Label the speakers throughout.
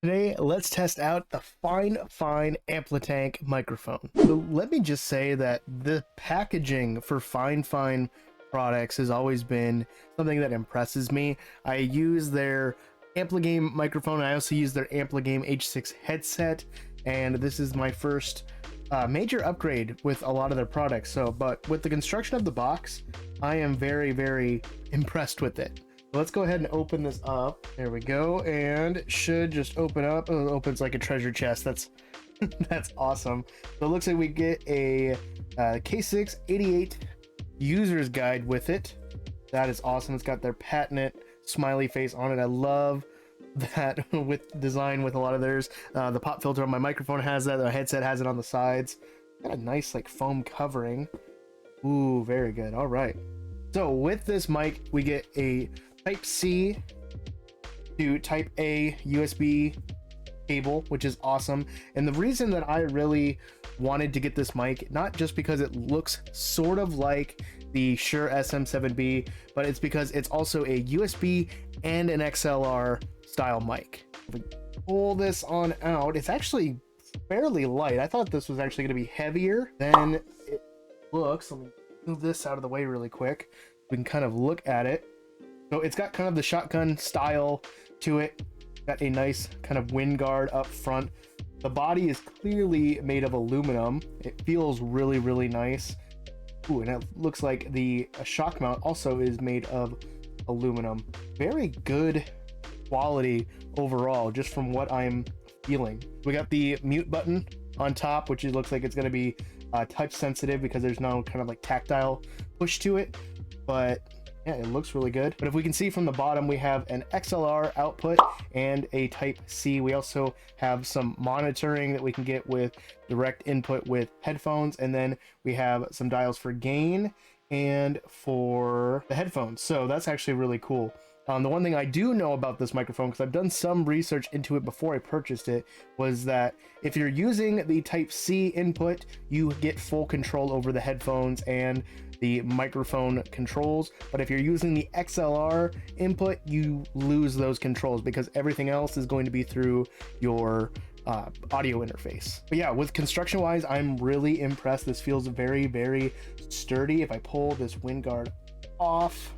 Speaker 1: Today, let's test out the Fifine Amplitank microphone. So let me just say that the packaging for Fifine products has always been something that impresses me. I use their Ampligame microphone. I also use their Ampligame H6 headset, and this is my first major upgrade with a lot of their products. But with the construction of the box, I am very, very impressed with it. Let's go ahead and open this up. There we go, and it should just open up. Oh, it opens like a treasure chest. That's that's awesome. So it looks like we get a K688 user's guide with it. That is awesome. It's got their patented smiley face on it. I love that with design with a lot of theirs. The pop filter on my microphone has that. The headset has it on the sides. Got a nice like foam covering. Ooh, very good. All right. So with this mic, we get a Type-C to Type-A USB cable, which is awesome. And the reason that I really wanted to get this mic, not just because it looks sort of like the Shure SM57B, but it's because it's also a USB and an XLR style mic. If we pull this on out, it's actually fairly light. I thought this was actually going to be heavier than it looks. Let me move this out of the way really quick. We can kind of look at it. So it's got kind of the shotgun style to it. Got a nice kind of wind guard up front. The body is clearly made of aluminum. It feels really, really nice. Ooh, and it looks like the shock mount also is made of aluminum. Very good quality overall, just from what I'm feeling. We got the mute button on top, which looks like it's going to be touch sensitive because there's no kind of like tactile push to it. But yeah, it looks really good. But if we can see from the bottom, we have an XLR output and a Type-C. We also have some monitoring that we can get with direct input with headphones. And then we have some dials for gain and for the headphones. So that's actually really cool. The one thing I do know about this microphone, because I've done some research into it before I purchased it, was that if you're using the Type-C input, you get full control over the headphones and the microphone controls. But if you're using the XLR input, you lose those controls because everything else is going to be through your audio interface. But yeah, with construction wise, I'm really impressed. This feels very, very sturdy. If I pull this wind guard off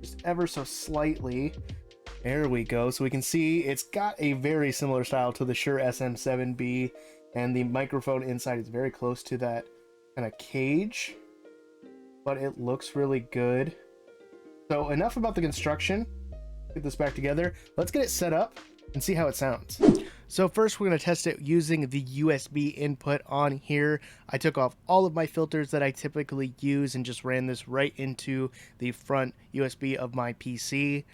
Speaker 1: just ever so slightly, there we go. So we can see it's got a very similar style to the Shure SM7B, and the microphone inside is very close to that kind of cage, but it looks really good. So enough about the construction. Get this back together. Let's get it set up and see how it sounds. So first we're going to test it using the USB input on here. I took off all of my filters that I typically use and just ran this right into the front USB of my PC.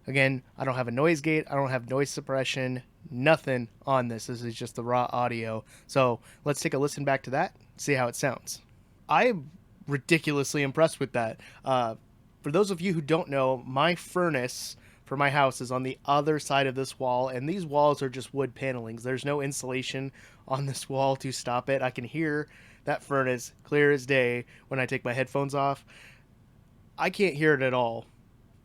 Speaker 1: Again, I don't have a noise gate, I don't have noise suppression, nothing on this. This is just the raw audio. So let's take a listen back to that, see how it sounds. I'm ridiculously impressed with that. For those of you who don't know, my furnace for my house is on the other side of this wall, and these walls are just wood panelings. There's no insulation on this wall to stop it. I can hear that furnace clear as day when I take my headphones off. I can't hear it at all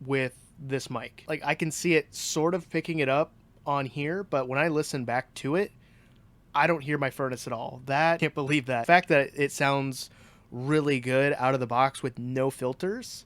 Speaker 1: with this mic. Like, I can see it sort of picking it up on here, but when I listen back to it, I don't hear my furnace at all. I can't believe that. The fact that it sounds really good out of the box with no filters,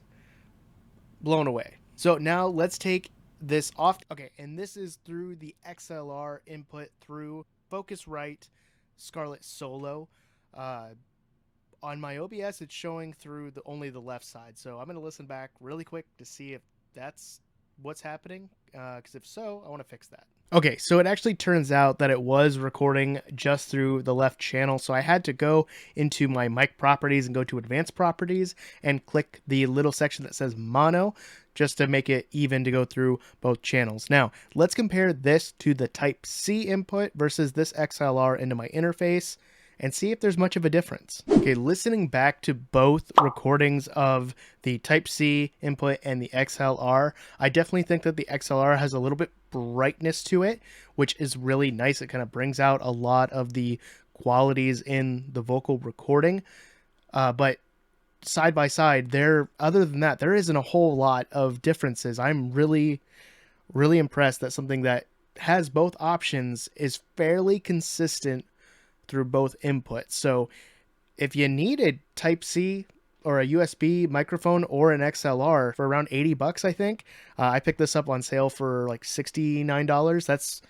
Speaker 1: blown away. So now let's take this off. Okay, and this is through the XLR input through Focusrite Scarlett Solo. On my OBS, it's showing through only the left side. So I'm going to listen back really quick to see if that's what's happening. Because if so, I want to fix that. Okay, so it actually turns out that it was recording just through the left channel, so I had to go into my mic properties and go to advanced properties and click the little section that says mono just to make it even to go through both channels. Now, let's compare this to the Type-C input versus this XLR into my interface and see if there's much of a difference. Okay, listening back to both recordings of the Type-C input and the XLR, I definitely think that the XLR has a little bit brightness to it, which is really nice. It kind of brings out a lot of the qualities in the vocal recording. But side by side, other than that, there isn't a whole lot of differences. I'm really, really impressed that something that has both options is fairly consistent through both inputs. So if you need a Type-C or a USB microphone or an XLR for around 80 bucks, I think, I picked this up on sale for like $69.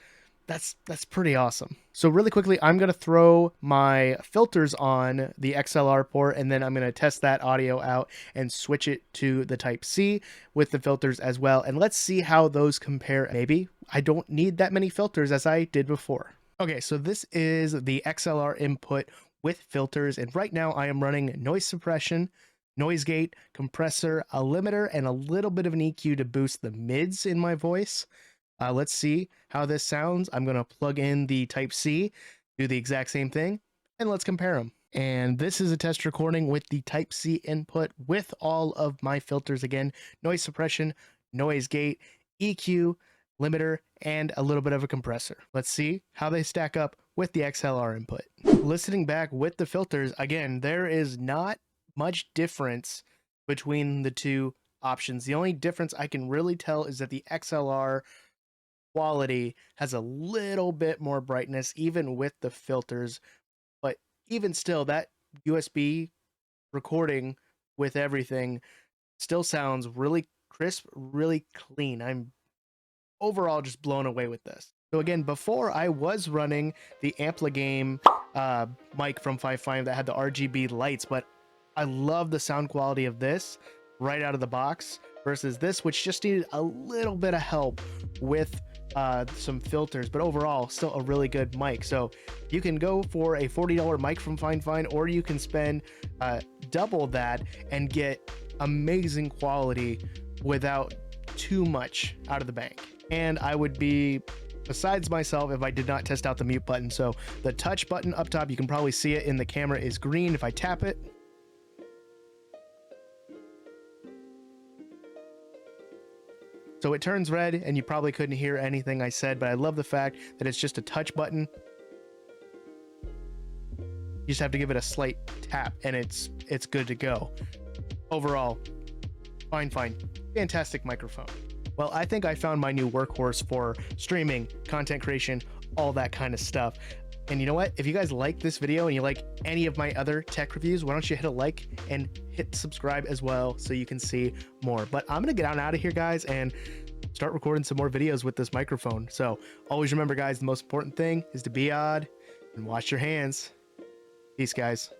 Speaker 1: That's pretty awesome. So really quickly, I'm going to throw my filters on the XLR port, and then I'm going to test that audio out and switch it to the Type-C with the filters as well. And let's see how those compare. Maybe I don't need that many filters as I did before. Okay, so this is the XLR input with filters, and right now I am running noise suppression, noise gate, compressor, a limiter, and a little bit of an EQ to boost the mids in my voice. Let's see how this sounds. I'm going to plug in the Type-C, do the exact same thing, and let's compare them. And this is a test recording with the Type-C input with all of my filters again, noise suppression, noise gate, EQ, limiter, and a little bit of a compressor. Let's see how they stack up with the XLR input. Listening back with the filters, again, there is not much difference between the two options. The only difference I can really tell is that the XLR quality has a little bit more brightness even with the filters, but even still, that USB recording with everything still sounds really crisp, really clean. I'm overall just blown away with this. So again, before I was running the Ampligame mic from Fifine that had the RGB lights, but I love the sound quality of this right out of the box versus this, which just needed a little bit of help with some filters, but overall still a really good mic. So you can go for a $40 mic from Fifine, or you can spend double that and get amazing quality without too much out of the bank. And I would be besides myself if I did not test out the mute button. So the touch button up top, you can probably see it in the camera, is green. If I tap it, so it turns red, and you probably couldn't hear anything I said, but I love the fact that it's just a touch button. You just have to give it a slight tap and it's good to go. Overall, fine. Fantastic microphone. Well, I think I found my new workhorse for streaming, content creation, all that kind of stuff. And you know what? If you guys like this video and you like any of my other tech reviews, why don't you hit a like and hit subscribe as well so you can see more. But I'm going to get on out of here, guys, and start recording some more videos with this microphone. So always remember, guys, the most important thing is to be odd and wash your hands. Peace, guys.